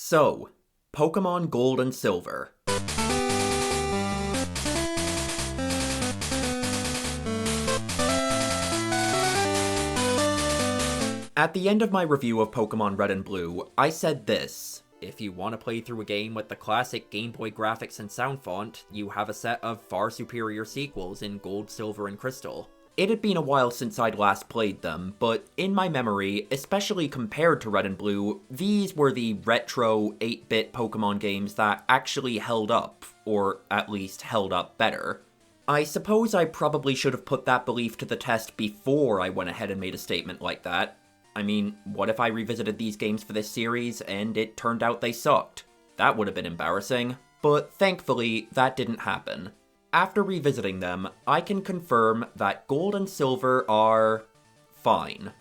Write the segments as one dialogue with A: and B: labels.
A: So, Pokemon Gold and Silver. At the end of my review of Pokemon Red and Blue, I said this: if you want to play through a game with the classic Game Boy graphics and sound font, you have a set of far superior sequels in Gold, Silver, and Crystal. It had been a while since I'd last played them, but in my memory, especially compared to Red and Blue, these were the retro 8-bit Pokemon games that actually held up, or at least held up better. I suppose I probably should have put that belief to the test before I went ahead and made a statement like that. I mean, what if I revisited these games for this series and it turned out they sucked? That would have been embarrassing, but thankfully, that didn't happen. After revisiting them, I can confirm that Gold and Silver are fine.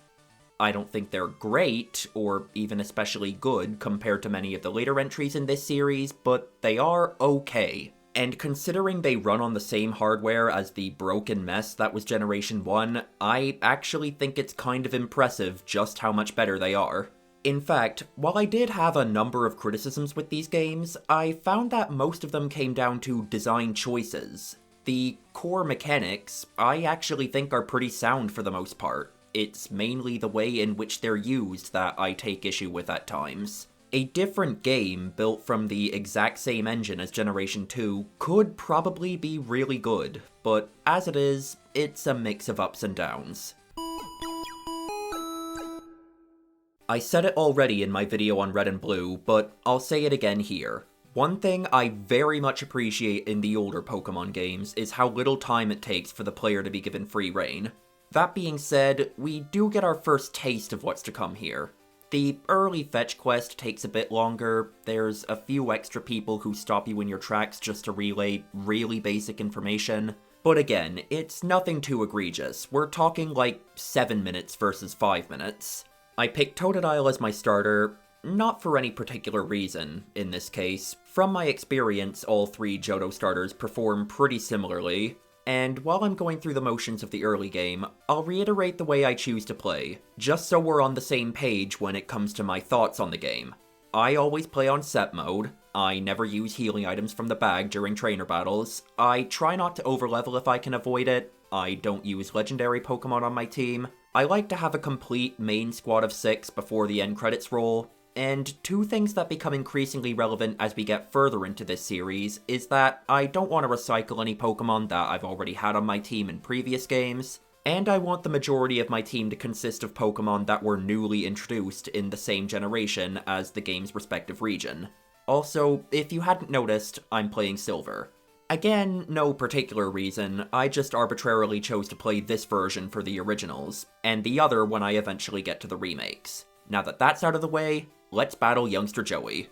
A: I don't think they're great, or even especially good compared to many of the later entries in this series, but they are okay. And considering they run on the same hardware as the broken mess that was Generation 1, I actually think it's kind of impressive just how much better they are. In fact, while I did have a number of criticisms with these games, I found that most of them came down to design choices. The core mechanics, I actually think are pretty sound for the most part. It's mainly the way in which they're used that I take issue with at times. A different game built from the exact same engine as Generation 2 could probably be really good, but as it is, it's a mix of ups and downs. I said it already in my video on Red and Blue, but I'll say it again here. One thing I very much appreciate in the older Pokemon games is how little time it takes for the player to be given free reign. That being said, we do get our first taste of what's to come here. The early fetch quest takes a bit longer, there's a few extra people who stop you in your tracks just to relay really basic information, but again, it's nothing too egregious. We're talking like 7 minutes versus 5 minutes. I picked Totodile as my starter, not for any particular reason in this case. From my experience, all 3 Johto starters perform pretty similarly, and while I'm going through the motions of the early game, I'll reiterate the way I choose to play, just so we're on the same page when it comes to my thoughts on the game. I always play on set mode, I never use healing items from the bag during trainer battles, I try not to overlevel if I can avoid it, I don't use legendary Pokemon on my team, I like to have a complete main squad of 6 before the end credits roll, and 2 things that become increasingly relevant as we get further into this series is that I don't want to recycle any Pokemon that I've already had on my team in previous games, and I want the majority of my team to consist of Pokemon that were newly introduced in the same generation as the game's respective region. Also, if you hadn't noticed, I'm playing Silver. Again, no particular reason, I just arbitrarily chose to play this version for the originals, and the other when I eventually get to the remakes. Now that that's out of the way, let's battle youngster Joey.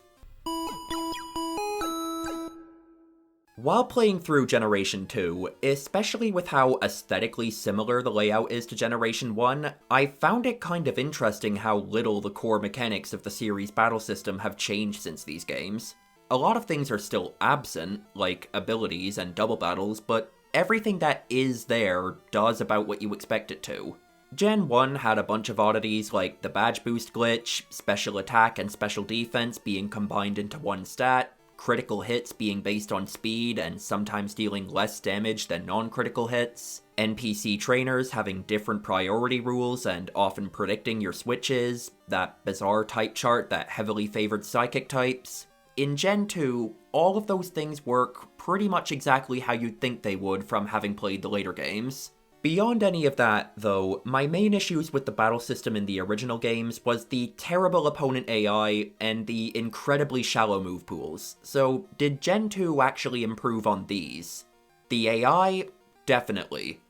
A: While playing through Generation 2, especially with how aesthetically similar the layout is to Generation 1, I found it kind of interesting how little the core mechanics of the series' battle system have changed since these games. A lot of things are still absent, like abilities and double battles, but everything that is there does about what you expect it to. Gen 1 had a bunch of oddities like the badge boost glitch, special attack and special defense being combined into one stat, critical hits being based on speed and sometimes dealing less damage than non-critical hits, NPC trainers having different priority rules and often predicting your switches, that bizarre type chart that heavily favored psychic types. In Gen 2, all of those things work pretty much exactly how you'd think they would from having played the later games. Beyond any of that, though, my main issues with the battle system in the original games was the terrible opponent AI and the incredibly shallow move pools. So, did Gen 2 actually improve on these? The AI? Definitely.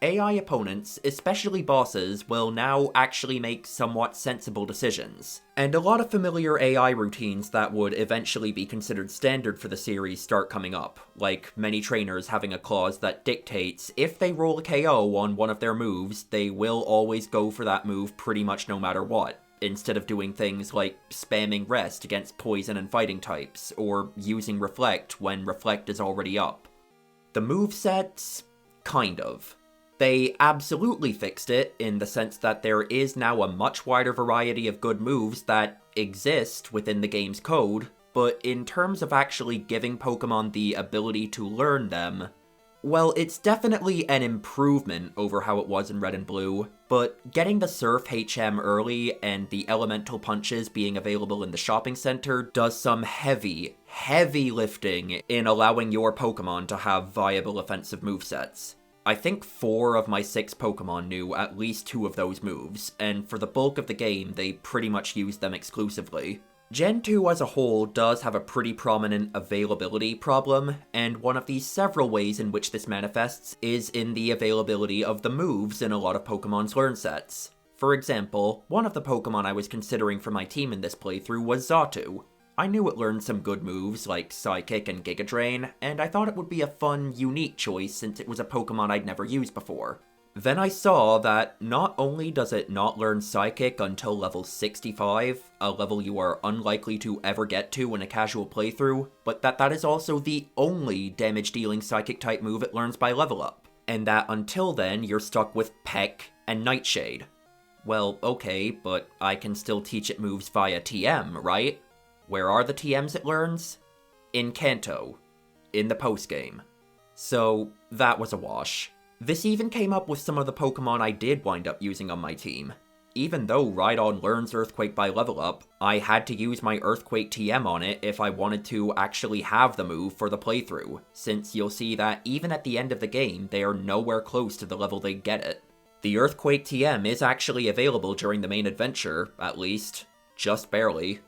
A: AI opponents, especially bosses, will now actually make somewhat sensible decisions. And a lot of familiar AI routines that would eventually be considered standard for the series start coming up, like many trainers having a clause that dictates if they roll a KO on one of their moves, they will always go for that move pretty much no matter what, instead of doing things like spamming Rest against poison and fighting types, or using Reflect when Reflect is already up. The movesets? Kind of. They absolutely fixed it, in the sense that there is now a much wider variety of good moves that exist within the game's code, but in terms of actually giving Pokemon the ability to learn them, well, it's definitely an improvement over how it was in Red and Blue, but getting the Surf HM early and the Elemental Punches being available in the shopping center does some heavy lifting in allowing your Pokemon to have viable offensive movesets. I think 4 of my 6 Pokemon knew at least 2 of those moves, and for the bulk of the game, they pretty much used them exclusively. Gen 2 as a whole does have a pretty prominent availability problem, and one of the several ways in which this manifests is in the availability of the moves in a lot of Pokemon's learn sets. For example, one of the Pokemon I was considering for my team in this playthrough was Xatu. I knew it learned some good moves like Psychic and Giga Drain, and I thought it would be a fun, unique choice since it was a Pokemon I'd never used before. Then I saw that not only does it not learn Psychic until level 65, a level you are unlikely to ever get to in a casual playthrough, but that is also the only damage-dealing Psychic-type move it learns by level up, and that until then you're stuck with Peck and Nightshade. Well, okay, but I can still teach it moves via TM, right? Where are the TMs it learns? In Kanto. In the postgame. So, that was a wash. This even came up with some of the Pokemon I did wind up using on my team. Even though Rhydon learns Earthquake by level up, I had to use my Earthquake TM on it if I wanted to actually have the move for the playthrough, since you'll see that even at the end of the game, they are nowhere close to the level they get it. The Earthquake TM is actually available during the main adventure, at least. Just barely.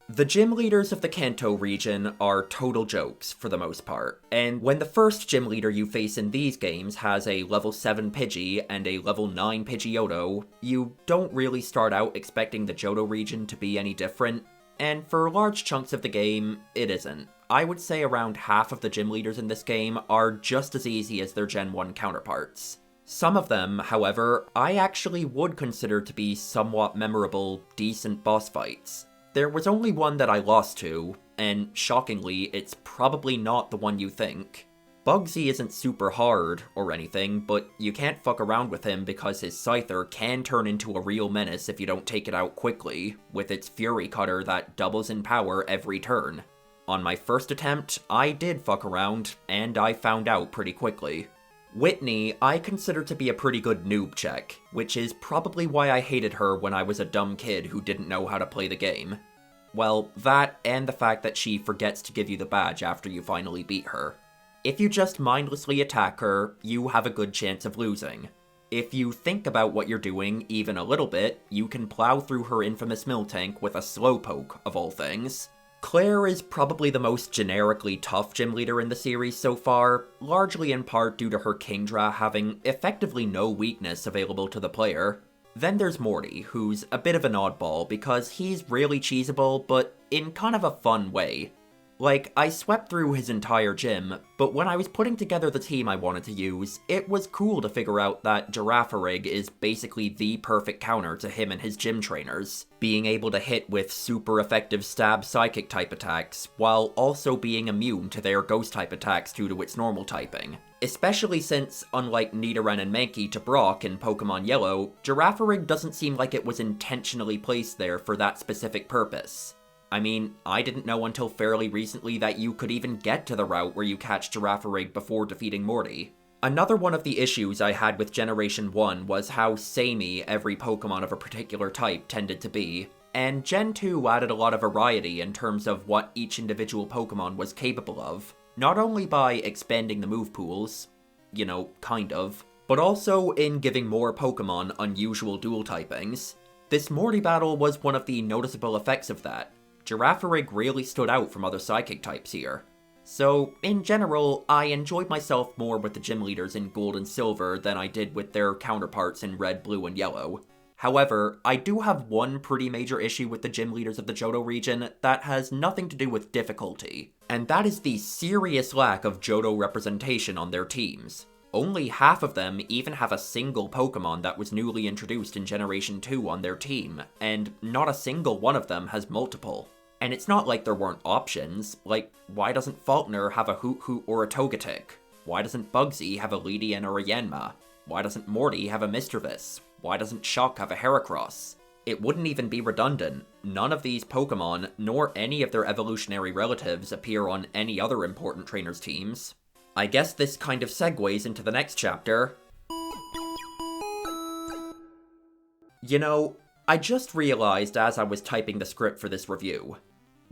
A: The gym leaders of the Kanto region are total jokes, for the most part, and when the first gym leader you face in these games has a level 7 Pidgey and a level 9 Pidgeotto, you don't really start out expecting the Johto region to be any different, and for large chunks of the game, it isn't. I would say around half of the gym leaders in this game are just as easy as their Gen 1 counterparts. Some of them, however, I actually would consider to be somewhat memorable, decent boss fights. There was only one that I lost to, and shockingly, it's probably not the one you think. Bugsy isn't super hard or anything, but you can't fuck around with him because his Scyther can turn into a real menace if you don't take it out quickly, with its Fury Cutter that doubles in power every turn. On my first attempt, I did fuck around, and I found out pretty quickly. Whitney, I consider to be a pretty good noob check, which is probably why I hated her when I was a dumb kid who didn't know how to play the game. Well, that and the fact that she forgets to give you the badge after you finally beat her. If you just mindlessly attack her, you have a good chance of losing. If you think about what you're doing even a little bit, you can plow through her infamous Miltank with a Slowpoke, of all things. Claire is probably the most generically tough gym leader in the series so far, largely in part due to her Kingdra having effectively no weakness available to the player. Then there's Morty, who's a bit of an oddball because he's really cheesable, but in kind of a fun way. Like, I swept through his entire gym, but when I was putting together the team I wanted to use, it was cool to figure out that Girafarig is basically the perfect counter to him and his gym trainers, being able to hit with super effective stab psychic type attacks, while also being immune to their ghost type attacks due to its normal typing. Especially since, unlike Nidoran and Mankey to Brock in Pokemon Yellow, Girafarig doesn't seem like it was intentionally placed there for that specific purpose. I mean, I didn't know until fairly recently that you could even get to the route where you catch Girafarig before defeating Morty. Another one of the issues I had with Generation 1 was how samey every Pokemon of a particular type tended to be, and Gen 2 added a lot of variety in terms of what each individual Pokemon was capable of, not only by expanding the move pools, you know, kind of, but also in giving more Pokemon unusual dual typings. This Morty battle was one of the noticeable effects of that. Girafarig really stood out from other psychic types here. So, in general, I enjoyed myself more with the gym leaders in Gold and Silver than I did with their counterparts in Red, Blue, and Yellow. However, I do have one pretty major issue with the gym leaders of the Johto region that has nothing to do with difficulty, and that is the serious lack of Johto representation on their teams. Only half of them even have a single Pokemon that was newly introduced in Generation 2 on their team, and not a single one of them has multiple. And it's not like there weren't options, like, why doesn't Faulkner have a Hoot or a Togetic? Why doesn't Bugsy have a Ledian or a Yanma? Why doesn't Morty have a Misdreavus? why doesn't Shock have a Heracross? It wouldn't even be redundant. None of these Pokemon, nor any of their evolutionary relatives, appear on any other important trainers' teams. I guess this kind of segues into the next chapter. You know, I just realized as I was typing the script for this review,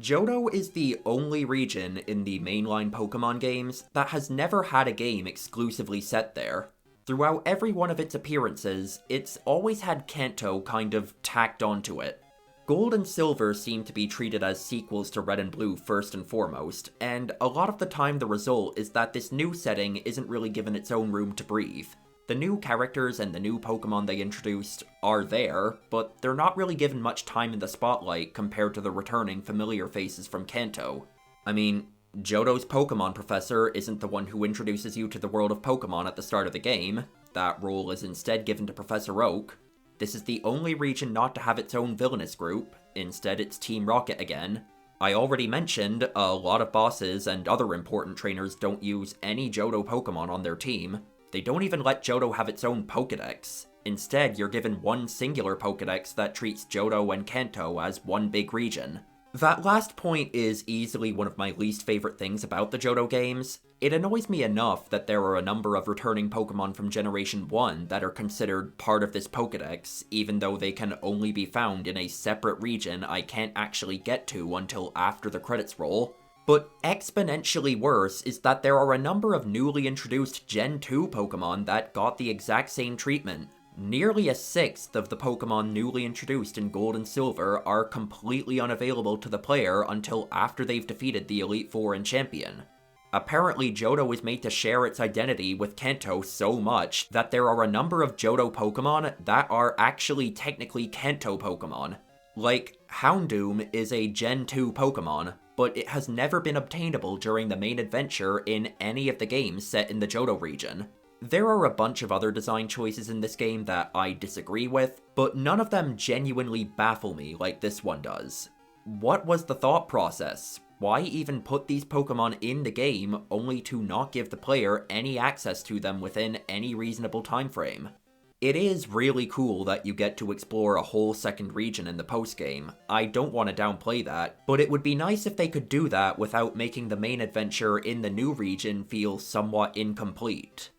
A: Johto is the only region in the mainline Pokemon games that has never had a game exclusively set there. Throughout every one of its appearances, it's always had Kanto kind of tacked onto it. Gold and Silver seem to be treated as sequels to Red and Blue first and foremost, and a lot of the time the result is that this new setting isn't really given its own room to breathe. The new characters and the new Pokemon they introduced are there, but they're not really given much time in the spotlight compared to the returning familiar faces from Kanto. I mean, Johto's Pokemon Professor isn't the one who introduces you to the world of Pokemon at the start of the game. That role is instead given to Professor Oak. This is the only region not to have its own villainous group. Instead, it's Team Rocket again. I already mentioned a lot of bosses and other important trainers don't use any Johto Pokemon on their team. They don't even let Johto have its own Pokédex. Instead, you're given one singular Pokédex that treats Johto and Kanto as one big region. That last point is easily one of my least favorite things about the Johto games. It annoys me enough that there are a number of returning Pokemon from Generation 1 that are considered part of this Pokédex, even though they can only be found in a separate region I can't actually get to until after the credits roll. But exponentially worse is that there are a number of newly introduced Gen 2 Pokemon that got the exact same treatment. Nearly a sixth of the Pokemon newly introduced in Gold and Silver are completely unavailable to the player until after they've defeated the Elite Four and Champion. Apparently, Johto is made to share its identity with Kanto so much that there are a number of Johto Pokemon that are actually technically Kanto Pokemon. Like, Houndoom is a Gen 2 Pokemon, but it has never been obtainable during the main adventure in any of the games set in the Johto region. There are a bunch of other design choices in this game that I disagree with, but none of them genuinely baffle me like this one does. What was the thought process? Why even put these Pokemon in the game only to not give the player any access to them within any reasonable time frame? It is really cool that you get to explore a whole second region in the post-game. I don't want to downplay that, but it would be nice if they could do that without making the main adventure in the new region feel somewhat incomplete.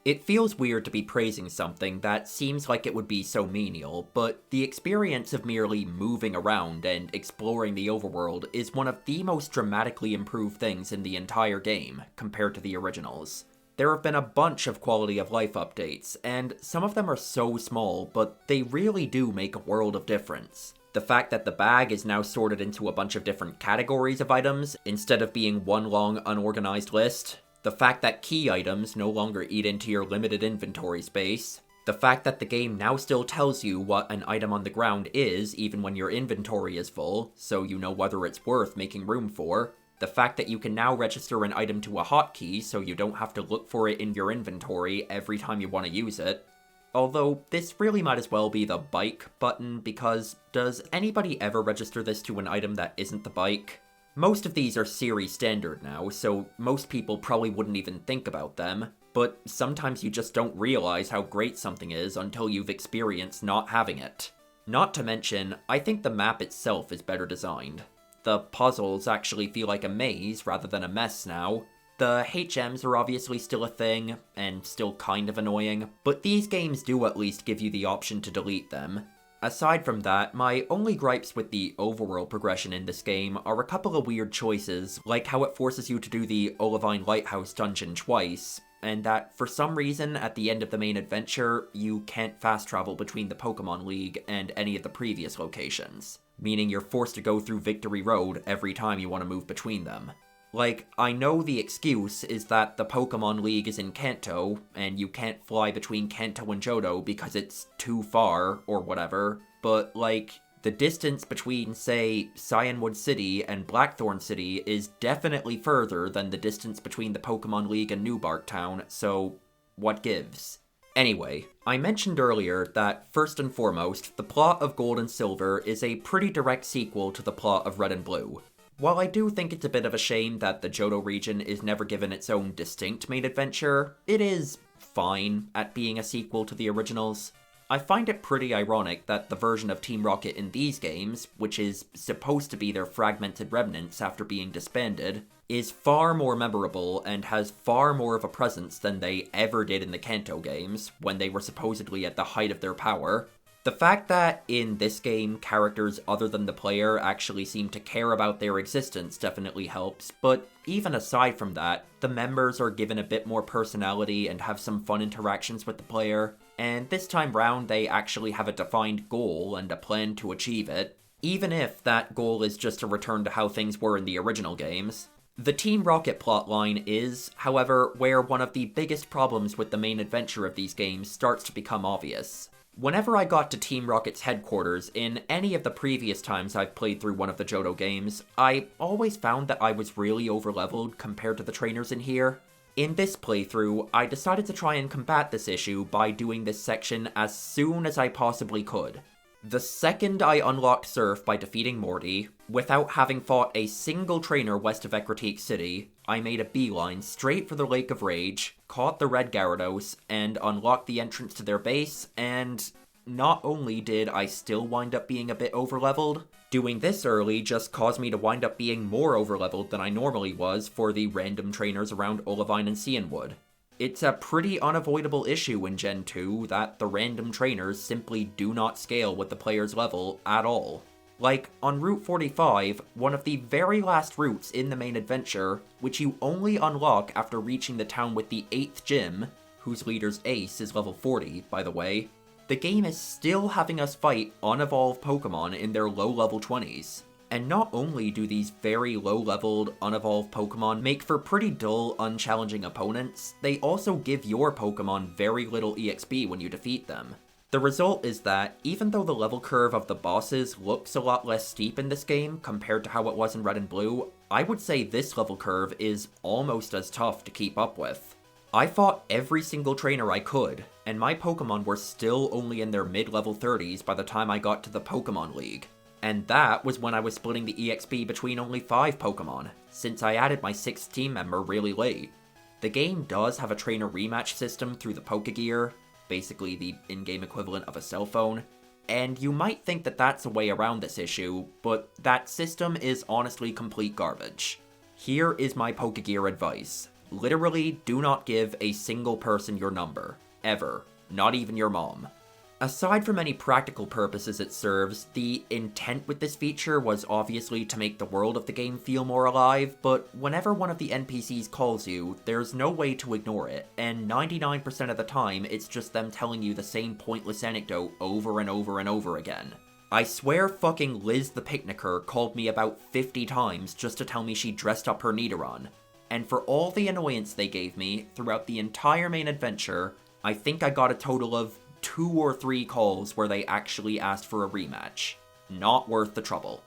A: It feels weird to be praising something that seems like it would be so menial, but the experience of merely moving around and exploring the overworld is one of the most dramatically improved things in the entire game, compared to the originals. There have been a bunch of quality of life updates, and some of them are so small, but they really do make a world of difference. The fact that the bag is now sorted into a bunch of different categories of items, instead of being one long unorganized list. The fact that key items no longer eat into your limited inventory space. The fact that the game now still tells you what an item on the ground is even when your inventory is full, so you know whether it's worth making room for. The fact that you can now register an item to a hotkey so you don't have to look for it in your inventory every time you want to use it. Although, this really might as well be the bike button, because does anybody ever register this to an item that isn't the bike? Most of these are series standard now, so most people probably wouldn't even think about them, but sometimes you just don't realize how great something is until you've experienced not having it. Not to mention, I think the map itself is better designed. The puzzles actually feel like a maze rather than a mess now. The HMs are obviously still a thing, and still kind of annoying, but these games do at least give you the option to delete them. Aside from that, my only gripes with the overworld progression in this game are a couple of weird choices, like how it forces you to do the Olivine Lighthouse dungeon twice, and that for some reason at the end of the main adventure, you can't fast travel between the Pokemon League and any of the previous locations, meaning you're forced to go through Victory Road every time you want to move between them. Like, I know the excuse is that the Pokemon League is in Kanto, and you can't fly between Kanto and Johto because it's too far, or whatever, but, like, the distance between, say, Cyanwood City and Blackthorn City is definitely further than the distance between the Pokemon League and Newbark Town, so what gives? Anyway, I mentioned earlier that, first and foremost, the plot of Gold and Silver is a pretty direct sequel to the plot of Red and Blue. While I do think it's a bit of a shame that the Johto region is never given its own distinct main adventure, it is fine at being a sequel to the originals. I find it pretty ironic that the version of Team Rocket in these games, which is supposed to be their fragmented remnants after being disbanded, is far more memorable and has far more of a presence than they ever did in the Kanto games, when they were supposedly at the height of their power. The fact that in this game, characters other than the player actually seem to care about their existence definitely helps, but even aside from that, the members are given a bit more personality and have some fun interactions with the player, and this time round they actually have a defined goal and a plan to achieve it, even if that goal is just a return to how things were in the original games. The Team Rocket plotline is, however, where one of the biggest problems with the main adventure of these games starts to become obvious. Whenever I got to Team Rocket's headquarters in any of the previous times I've played through one of the Johto games, I always found that I was really overleveled compared to the trainers in here. In this playthrough, I decided to try and combat this issue by doing this section as soon as I possibly could. The second I unlocked Surf by defeating Morty, without having fought a single trainer west of Ecruteak City, I made a beeline straight for the Lake of Rage, caught the Red Gyarados, and unlocked the entrance to their base, and not only did I still wind up being a bit overleveled, doing this early just caused me to wind up being more overleveled than I normally was for the random trainers around Olivine and Cianwood. It's a pretty unavoidable issue in Gen 2 that the random trainers simply do not scale with the player's level at all. Like, on Route 45, one of the very last routes in the main adventure, which you only unlock after reaching the town with the 8th gym, whose leader's Ace is level 40, by the way, the game is still having us fight unevolved Pokemon in their low-level 20s. And not only do these very low-leveled, unevolved Pokemon make for pretty dull, unchallenging opponents, they also give your Pokemon very little EXP when you defeat them. The result is that, even though the level curve of the bosses looks a lot less steep in this game compared to how it was in Red and Blue, I would say this level curve is almost as tough to keep up with. I fought every single trainer I could, and my Pokemon were still only in their mid-level 30s by the time I got to the Pokemon League. And that was when I was splitting the EXP between only 5 Pokemon, since I added my 6th team member really late. The game does have a trainer rematch system through the Pokegear, basically the in-game equivalent of a cell phone, and you might think that that's a way around this issue, but that system is honestly complete garbage. Here is my Pokegear advice. Literally, do not give a single person your number. Ever. Not even your mom. Aside from any practical purposes it serves, the intent with this feature was obviously to make the world of the game feel more alive, but whenever one of the NPCs calls you, there's no way to ignore it, and 99% of the time it's just them telling you the same pointless anecdote over and over and over again. I swear fucking Liz the Picnicker called me about 50 times just to tell me she dressed up her Nidoran, and for all the annoyance they gave me throughout the entire main adventure, I think I got a total of 2 or 3 calls where they actually asked for a rematch. Not worth the trouble.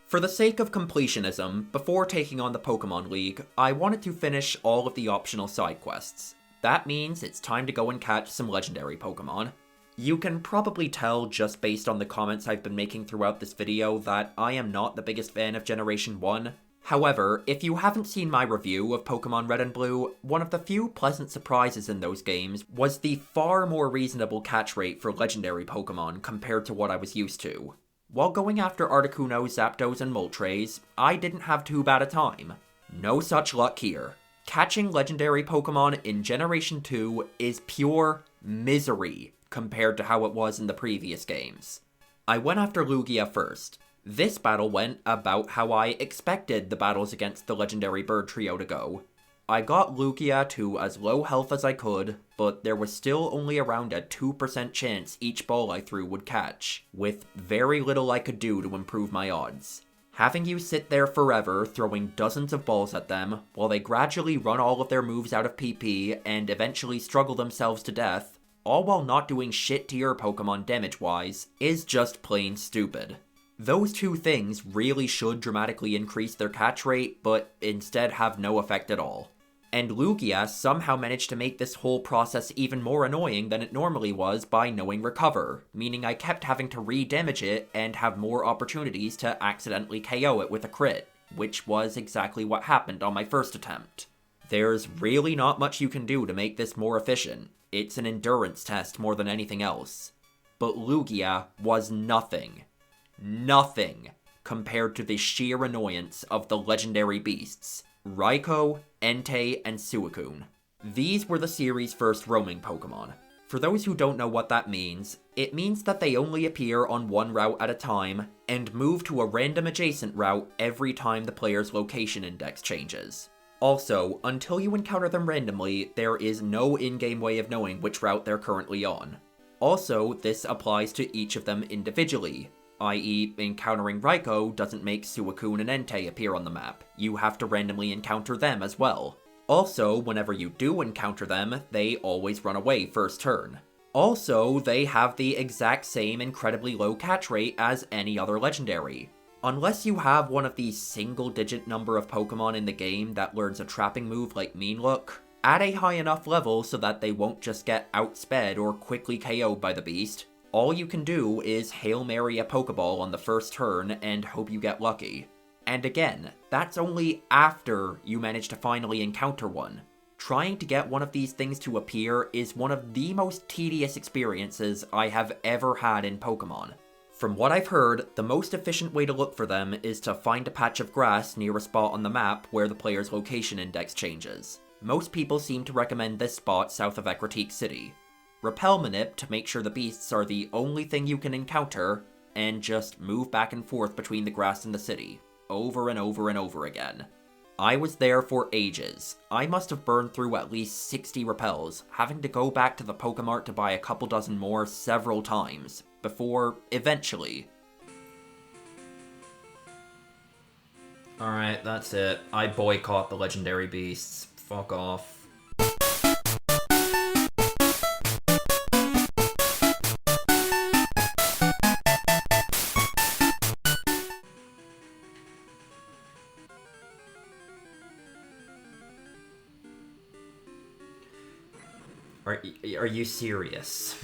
A: For the sake of completionism, before taking on the Pokemon League, I wanted to finish all of the optional side quests. That means it's time to go and catch some legendary Pokemon. You can probably tell just based on the comments I've been making throughout this video that I am not the biggest fan of Generation 1. However, if you haven't seen my review of Pokémon Red and Blue, one of the few pleasant surprises in those games was the far more reasonable catch rate for legendary Pokémon compared to what I was used to. While going after Articuno, Zapdos, and Moltres, I didn't have too bad a time. No such luck here. Catching legendary Pokémon in Generation 2 is pure misery compared to how it was in the previous games. I went after Lugia first. This battle went about how I expected the battles against the legendary bird trio to go. I got Lugia to as low health as I could, but there was still only around a 2% chance each ball I threw would catch, with very little I could do to improve my odds. Having you sit there forever throwing dozens of balls at them, while they gradually run all of their moves out of PP and eventually struggle themselves to death, all while not doing shit to your Pokemon damage-wise, is just plain stupid. Those two things really should dramatically increase their catch rate, but instead have no effect at all. And Lugia somehow managed to make this whole process even more annoying than it normally was by knowing Recover, meaning I kept having to re-damage it and have more opportunities to accidentally KO it with a crit, which was exactly what happened on my first attempt. There's really not much you can do to make this more efficient. It's an endurance test more than anything else. But Lugia was nothing. Nothing compared to the sheer annoyance of the legendary beasts, Raikou, Entei, and Suicune. These were the series' first roaming Pokemon. For those who don't know what that means, it means that they only appear on one route at a time, and move to a random adjacent route every time the player's location index changes. Also, until you encounter them randomly, there is no in-game way of knowing which route they're currently on. Also, this applies to each of them individually, i.e. encountering Raikou doesn't make Suicune and Entei appear on the map, you have to randomly encounter them as well. Also, whenever you do encounter them, they always run away first turn. Also, they have the exact same incredibly low catch rate as any other legendary. Unless you have one of these single-digit number of Pokemon in the game that learns a trapping move like Mean Look, at a high enough level so that they won't just get outsped or quickly KO'd by the beast, all you can do is Hail Mary a Pokeball on the first turn and hope you get lucky. And again, that's only after you manage to finally encounter one. Trying to get one of these things to appear is one of the most tedious experiences I have ever had in Pokemon. From what I've heard, the most efficient way to look for them is to find a patch of grass near a spot on the map where the player's location index changes. Most people seem to recommend this spot south of Ecruteak City. Repel Manip to make sure the beasts are the only thing you can encounter, and just move back and forth between the grass and the city, over and over and over again. I was there for ages. I must have burned through at least 60 repels, having to go back to the Pokemart to buy a couple dozen more several times, before, eventually... Alright, that's it. I boycott the legendary beasts. Fuck off. Are you serious?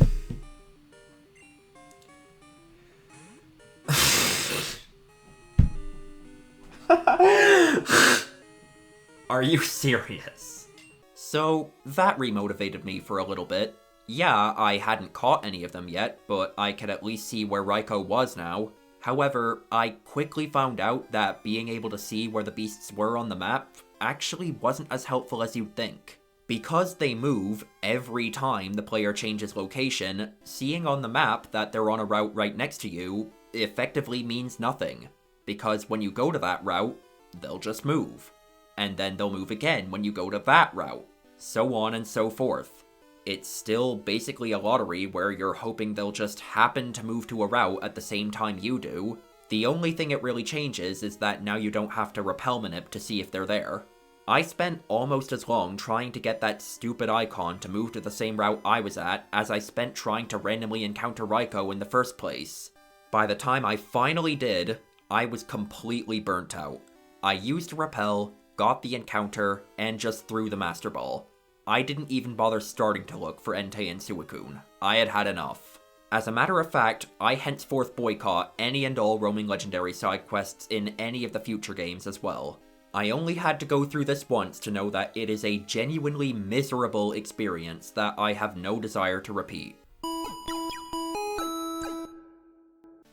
A: Are you serious? So, that remotivated me for a little bit. Yeah, I hadn't caught any of them yet, but I could at least see where Raikou was now. However, I quickly found out that being able to see where the beasts were on the map actually wasn't as helpful as you'd think. Because they move every time the player changes location, seeing on the map that they're on a route right next to you effectively means nothing. Because when you go to that route, they'll just move. And then they'll move again when you go to that route. So on and so forth. It's still basically a lottery where you're hoping they'll just happen to move to a route at the same time you do. The only thing it really changes is that now you don't have to repel Manip to see if they're there. I spent almost as long trying to get that stupid icon to move to the same route I was at as I spent trying to randomly encounter Raikou in the first place. By the time I finally did, I was completely burnt out. I used a repel, got the encounter, and just threw the Master Ball. I didn't even bother starting to look for Entei and Suicune. I had had enough. As a matter of fact, I henceforth boycott any and all roaming legendary side quests in any of the future games as well. I only had to go through this once to know that it is a genuinely miserable experience that I have no desire to repeat.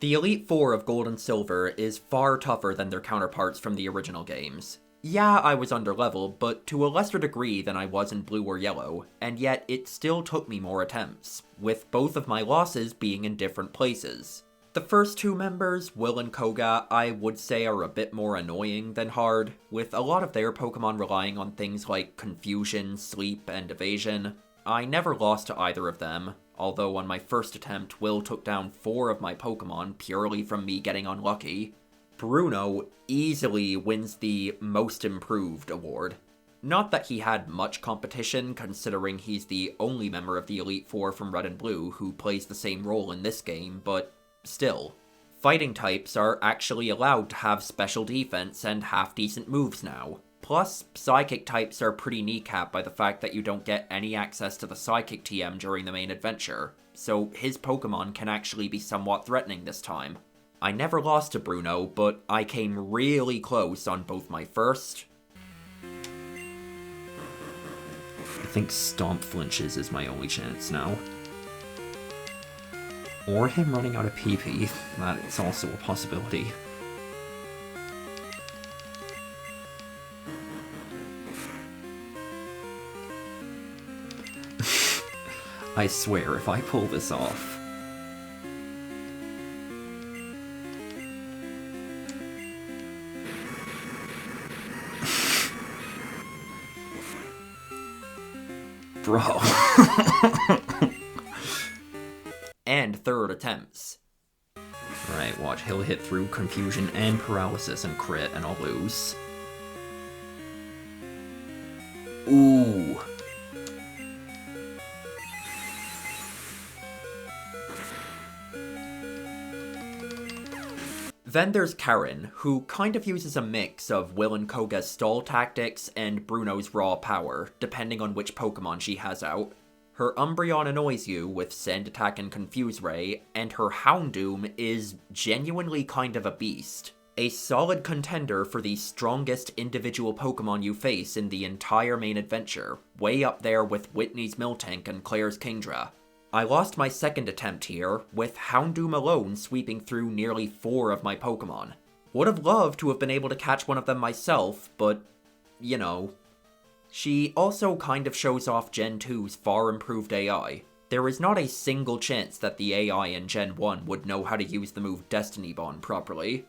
A: The Elite Four of Gold and Silver is far tougher than their counterparts from the original games. Yeah, I was underleveled, but to a lesser degree than I was in Blue or Yellow, and yet it still took me more attempts, with both of my losses being in different places. The first two members, Will and Koga, I would say are a bit more annoying than hard, with a lot of their Pokemon relying on things like confusion, sleep, and evasion. I never lost to either of them, although on my first attempt, Will took down 4 of my Pokemon purely from me getting unlucky. Bruno easily wins the Most Improved award. Not that he had much competition, considering he's the only member of the Elite Four from Red and Blue who plays the same role in this game, but still. Fighting types are actually allowed to have special defense and half-decent moves now. Plus, Psychic types are pretty kneecapped by the fact that you don't get any access to the Psychic TM during the main adventure, so his Pokemon can actually be somewhat threatening this time. I never lost to Bruno, but I came really close on both my first I think Stomp flinches is my only chance now. Or him running out of PP, that is also a possibility. I swear, if I pull this off... Bro. And third attempts. Right, watch, he'll hit through Confusion and Paralysis and crit, and I'll lose. Ooh. Then there's Karen, who kind of uses a mix of Will and Koga's stall tactics and Bruno's raw power, depending on which Pokemon she has out. Her Umbreon annoys you with Sand Attack and Confuse Ray, and her Houndoom is genuinely kind of a beast. A solid contender for the strongest individual Pokemon you face in the entire main adventure, way up there with Whitney's Miltank and Claire's Kingdra. I lost my second attempt here, with Houndoom alone sweeping through nearly 4 of my Pokemon. Would have loved to have been able to catch one of them myself, but, you know. She also kind of shows off Gen 2's far improved AI. There is not a single chance that the AI in Gen 1 would know how to use the move Destiny Bond properly.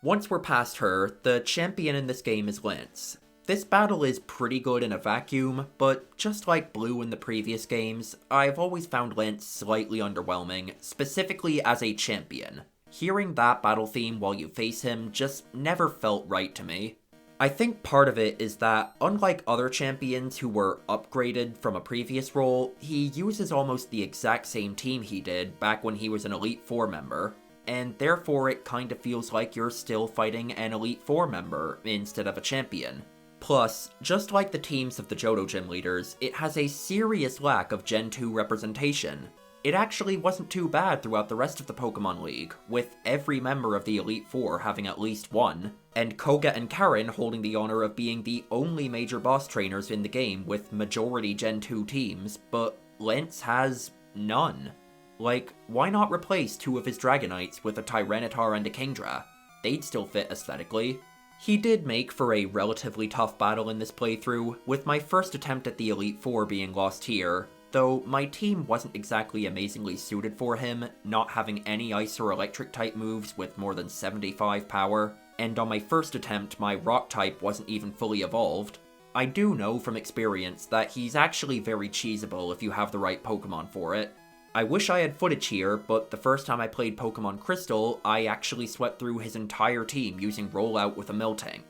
A: Once we're past her, the champion in this game is Lance. This battle is pretty good in a vacuum, but just like Blue in the previous games, I've always found Lance slightly underwhelming, specifically as a champion. Hearing that battle theme while you face him just never felt right to me. I think part of it is that, unlike other champions who were upgraded from a previous role, he uses almost the exact same team he did back when he was an Elite Four member, and therefore it kind of feels like you're still fighting an Elite Four member instead of a champion. Plus, just like the teams of the Johto Gym leaders, it has a serious lack of Gen 2 representation. It actually wasn't too bad throughout the rest of the Pokemon League, with every member of the Elite Four having at least one, and Koga and Karen holding the honor of being the only major boss trainers in the game with majority Gen 2 teams, but Lance has none. Like, why not replace 2 of his Dragonites with a Tyranitar and a Kingdra? They'd still fit aesthetically. He did make for a relatively tough battle in this playthrough, with my first attempt at the Elite Four being lost here, though my team wasn't exactly amazingly suited for him, not having any Ice or Electric type moves with more than 75 power, and on my first attempt my Rock type wasn't even fully evolved. I do know from experience that he's actually very cheesable if you have the right Pokemon for it. I wish I had footage here, but the first time I played Pokemon Crystal, I actually swept through his entire team using Rollout with a Miltank.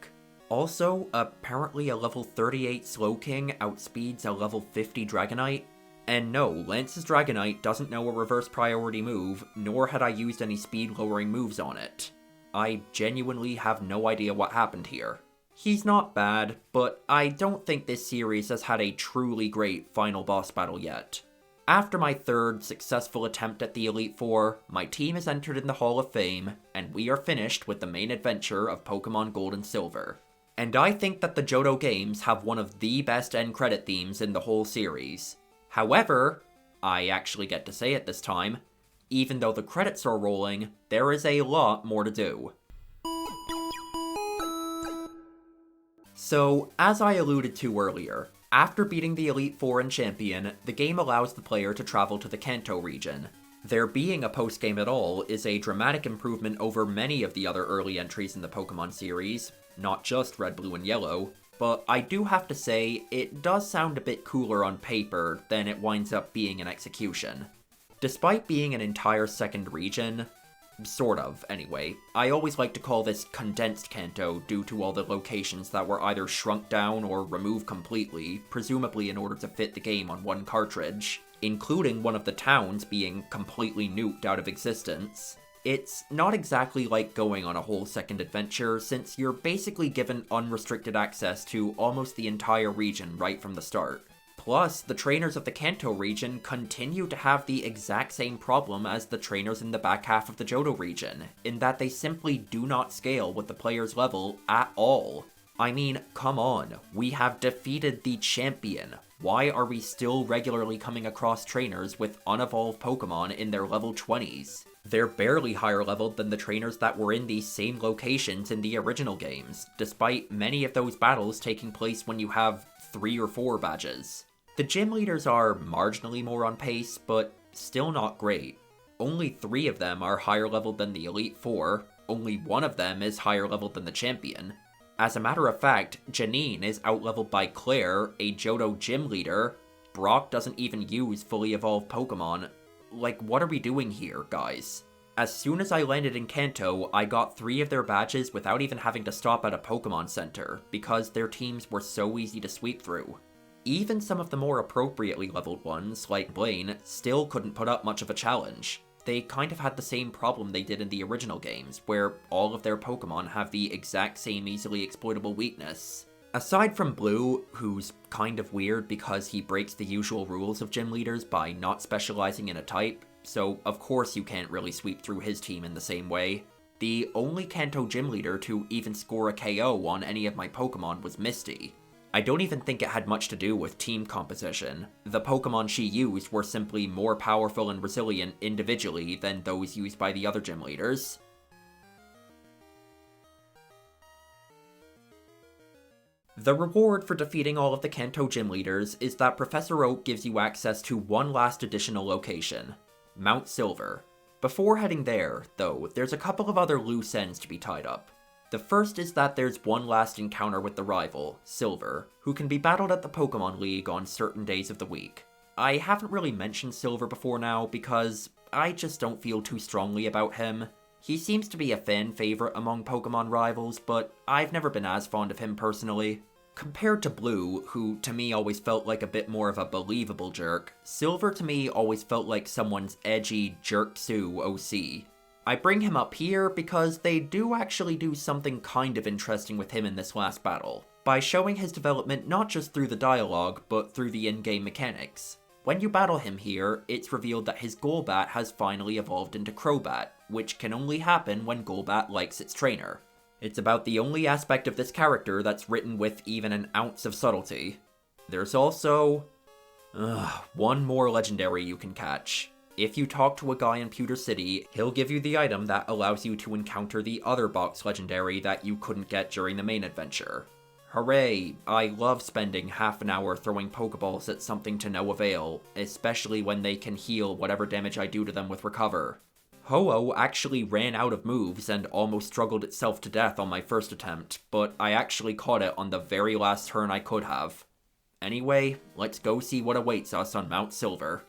A: Also, apparently a level 38 Slowking outspeeds a level 50 Dragonite. And no, Lance's Dragonite doesn't know a reverse priority move, nor had I used any speed lowering moves on it. I genuinely have no idea what happened here. He's not bad, but I don't think this series has had a truly great final boss battle yet. After my third successful attempt at the Elite Four, my team is entered in the Hall of Fame, and we are finished with the main adventure of Pokemon Gold and Silver. And I think that the Johto games have one of the best end credit themes in the whole series. However, I actually get to say it this time, even though the credits are rolling, there is a lot more to do. So, as I alluded to earlier, after beating the Elite Four and Champion, the game allows the player to travel to the Kanto region. There being a post-game at all is a dramatic improvement over many of the other early entries in the Pokemon series, not just Red, Blue, and Yellow, but I do have to say, it does sound a bit cooler on paper than it winds up being in execution. Despite being an entire second region, sort of, anyway. I always like to call this condensed Kanto due to all the locations that were either shrunk down or removed completely, presumably in order to fit the game on one cartridge, including one of the towns being completely nuked out of existence. It's not exactly like going on a whole second adventure, since you're basically given unrestricted access to almost the entire region right from the start. Plus, the trainers of the Kanto region continue to have the exact same problem as the trainers in the back half of the Johto region, in that they simply do not scale with the player's level at all. I mean, come on, we have defeated the champion. Why are we still regularly coming across trainers with unevolved Pokemon in their level 20s? They're barely higher leveled than the trainers that were in these same locations in the original games, despite many of those battles taking place when you have 3 or 4 badges. The gym leaders are marginally more on pace, but still not great. Only 3 of them are higher leveled than the Elite 4, only 1 of them is higher leveled than the champion. As a matter of fact, Janine is outleveled by Claire, a Johto gym leader. Brock doesn't even use fully evolved Pokemon. Like, what are we doing here, guys? As soon as I landed in Kanto, I got 3 of their badges without even having to stop at a Pokemon Center, because their teams were so easy to sweep through. Even some of the more appropriately leveled ones, like Blaine, still couldn't put up much of a challenge. They kind of had the same problem they did in the original games, where all of their Pokemon have the exact same easily exploitable weakness. Aside from Blue, who's kind of weird because he breaks the usual rules of gym leaders by not specializing in a type, so of course you can't really sweep through his team in the same way. The only Kanto gym leader to even score a KO on any of my Pokemon was Misty. I don't even think it had much to do with team composition. The Pokemon she used were simply more powerful and resilient individually than those used by the other gym leaders. The reward for defeating all of the Kanto gym leaders is that Professor Oak gives you access to one last additional location, Mount Silver. Before heading there, though, there's a couple of other loose ends to be tied up. The first is that there's one last encounter with the rival, Silver, who can be battled at the Pokemon League on certain days of the week. I haven't really mentioned Silver before now because I just don't feel too strongly about him. He seems to be a fan favorite among Pokemon rivals, but I've never been as fond of him personally. Compared to Blue, who to me always felt like a bit more of a believable jerk, Silver to me always felt like someone's edgy jerk-sue OC. I bring him up here because they do actually do something kind of interesting with him in this last battle, by showing his development not just through the dialogue, but through the in-game mechanics. When you battle him here, it's revealed that his Golbat has finally evolved into Crobat, which can only happen when Golbat likes its trainer. It's about the only aspect of this character that's written with even an ounce of subtlety. There's also one more legendary you can catch. If you talk to a guy in Pewter City, he'll give you the item that allows you to encounter the other box legendary that you couldn't get during the main adventure. Hooray! I love spending half an hour throwing Pokeballs at something to no avail, especially when they can heal whatever damage I do to them with Recover. Ho-Oh actually ran out of moves and almost struggled itself to death on my first attempt, but I actually caught it on the very last turn I could have. Anyway, let's go see what awaits us on Mount Silver.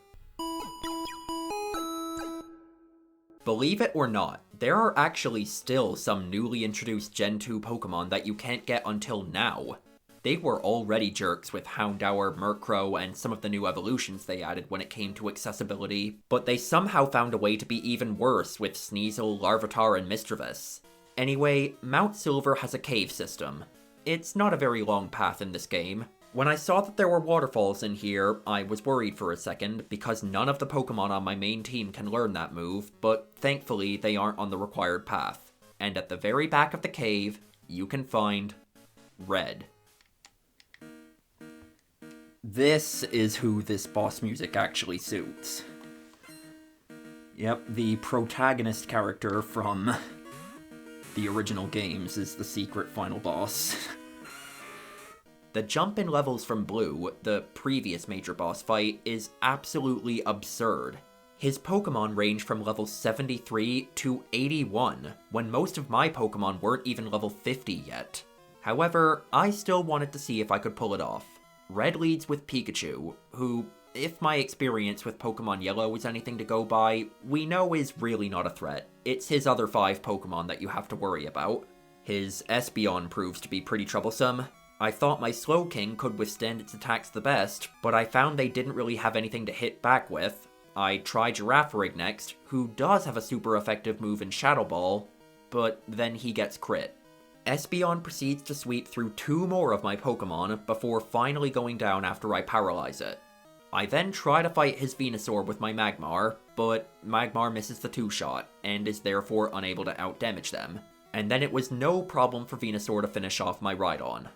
A: Believe it or not, there are actually still some newly introduced Gen 2 Pokemon that you can't get until now. They were already jerks with Houndour, Murkrow, and some of the new evolutions they added when it came to accessibility, but they somehow found a way to be even worse with Sneasel, Larvitar, and Misdreavus. Anyway, Mount Silver has a cave system. It's not a very long path in this game. When I saw that there were waterfalls in here, I was worried for a second, because none of the Pokemon on my main team can learn that move, but thankfully they aren't on the required path. And at the very back of the cave, you can find Red. This is who this boss music actually suits. Yep, the protagonist character from the original games is the secret final boss. The jump in levels from Blue, the previous major boss fight, is absolutely absurd. His Pokemon range from level 73 to 81, when most of my Pokemon weren't even level 50 yet. However, I still wanted to see if I could pull it off. Red leads with Pikachu, who, if my experience with Pokemon Yellow is anything to go by, we know is really not a threat. It's his other 5 Pokemon that you have to worry about. His Espeon proves to be pretty troublesome. I thought my Slowking could withstand its attacks the best, but I found they didn't really have anything to hit back with. I tried Girafarig next, who does have a super effective move in Shadow Ball, but then he gets crit. Espeon proceeds to sweep through 2 more of my Pokemon before finally going down after I paralyze it. I then try to fight his Venusaur with my Magmar, but Magmar misses the 2-shot, and is therefore unable to outdamage them. and then it was no problem for Venusaur to finish off my Rhydon.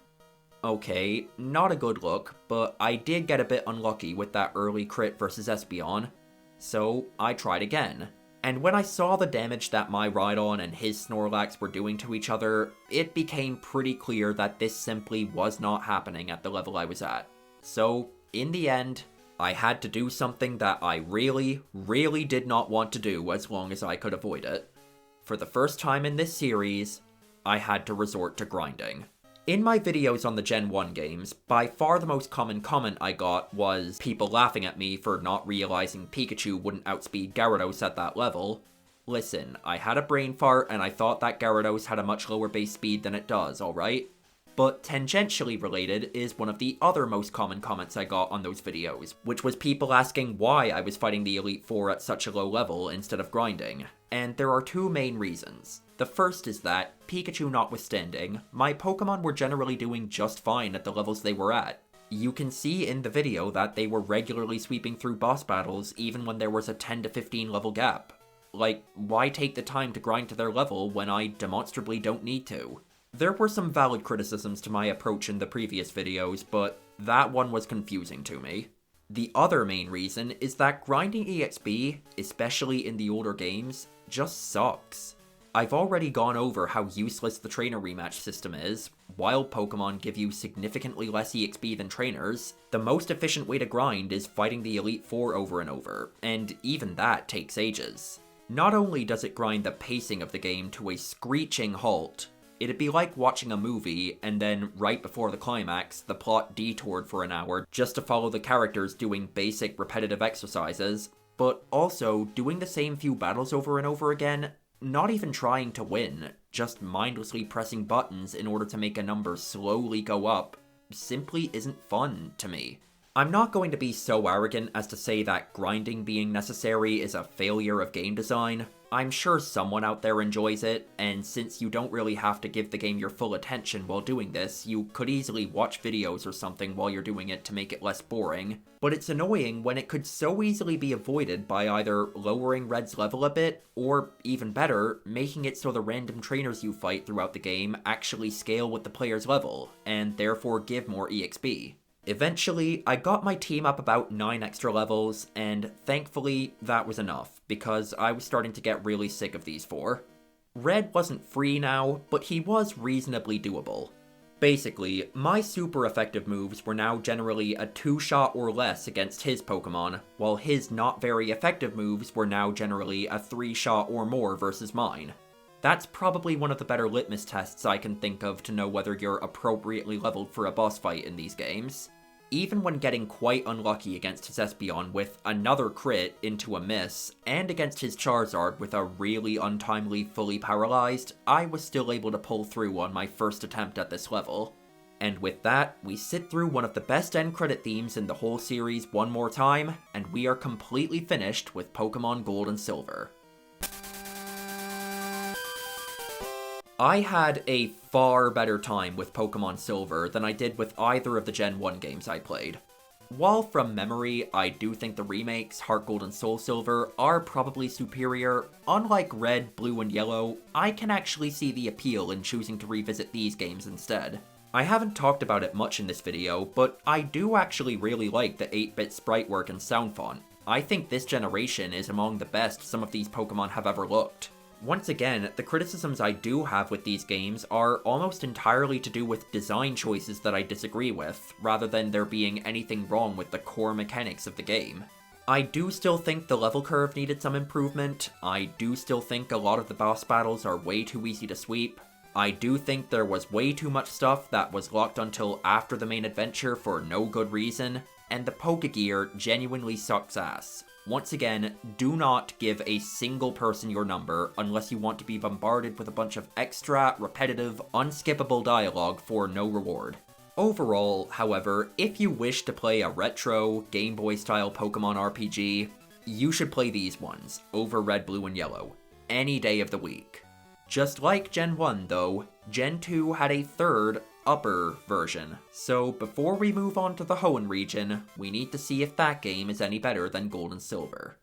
A: Okay, not a good look, but I did get a bit unlucky with that early crit versus Espeon, so I tried again. And when I saw the damage that my Rhydon and his Snorlax were doing to each other, it became pretty clear that this simply was not happening at the level I was at. So, in the end, I had to do something that I really, really did not want to do as long as I could avoid it. For the first time in this series, I had to resort to grinding. In my videos on the Gen 1 games, by far the most common comment I got was people laughing at me for not realizing Pikachu wouldn't outspeed Gyarados at that level. Listen, I had a brain fart and I thought that Gyarados had a much lower base speed than it does, alright? But tangentially related is one of the other most common comments I got on those videos, which was people asking why I was fighting the Elite Four at such a low level instead of grinding. And there are two main reasons. The first is that, Pikachu notwithstanding, my Pokemon were generally doing just fine at the levels they were at. You can see in the video that they were regularly sweeping through boss battles even when there was a 10 to 15 level gap. Like, why take the time to grind to their level when I demonstrably don't need to? There were some valid criticisms to my approach in the previous videos, but that one was confusing to me. The other main reason is that grinding EXP, especially in the older games, just sucks. I've already gone over how useless the trainer rematch system is. While Pokemon give you significantly less EXP than trainers, the most efficient way to grind is fighting the Elite Four over and over, and even that takes ages. Not only does it grind the pacing of the game to a screeching halt, it'd be like watching a movie, and then right before the climax, the plot detoured for an hour just to follow the characters doing basic repetitive exercises, but also doing the same few battles over and over again, not even trying to win, just mindlessly pressing buttons in order to make a number slowly go up, simply isn't fun to me. I'm not going to be so arrogant as to say that grinding being necessary is a failure of game design. I'm sure someone out there enjoys it, and since you don't really have to give the game your full attention while doing this, you could easily watch videos or something while you're doing it to make it less boring. But it's annoying when it could so easily be avoided by either lowering Red's level a bit, or even better, making it so the random trainers you fight throughout the game actually scale with the player's level, and therefore give more EXP. Eventually, I got my team up about 9 extra levels, and thankfully that was enough, because I was starting to get really sick of these 4. Red wasn't free now, but he was reasonably doable. Basically, my super effective moves were now generally a 2-shot or less against his Pokemon, while his not very effective moves were now generally a 3-shot or more versus mine. That's probably one of the better litmus tests I can think of to know whether you're appropriately leveled for a boss fight in these games. Even when getting quite unlucky against his Espeon with another crit into a miss, and against his Charizard with a really untimely fully paralyzed, I was still able to pull through on my first attempt at this level. And with that, we sit through one of the best end credit themes in the whole series one more time, and we are completely finished with Pokemon Gold and Silver. I had a far better time with Pokemon Silver than I did with either of the Gen 1 games I played. While from memory, I do think the remakes, HeartGold and SoulSilver, are probably superior, unlike Red, Blue, and Yellow, I can actually see the appeal in choosing to revisit these games instead. I haven't talked about it much in this video, but I do actually really like the 8-bit sprite work and sound font. I think this generation is among the best some of these Pokemon have ever looked. Once again, the criticisms I do have with these games are almost entirely to do with design choices that I disagree with, rather than there being anything wrong with the core mechanics of the game. I do still think the level curve needed some improvement, I do still think a lot of the boss battles are way too easy to sweep, I do think there was way too much stuff that was locked until after the main adventure for no good reason, and the Pokegear genuinely sucks ass. Once again, do not give a single person your number unless you want to be bombarded with a bunch of extra, repetitive, unskippable dialogue for no reward. Overall, however, if you wish to play a retro, Game Boy style Pokemon RPG, you should play these ones over Red, Blue, and Yellow, any day of the week. Just like Gen 1 though, Gen 2 had a third, upper version, so before we move on to the Hoenn region, we need to see if that game is any better than Gold and Silver.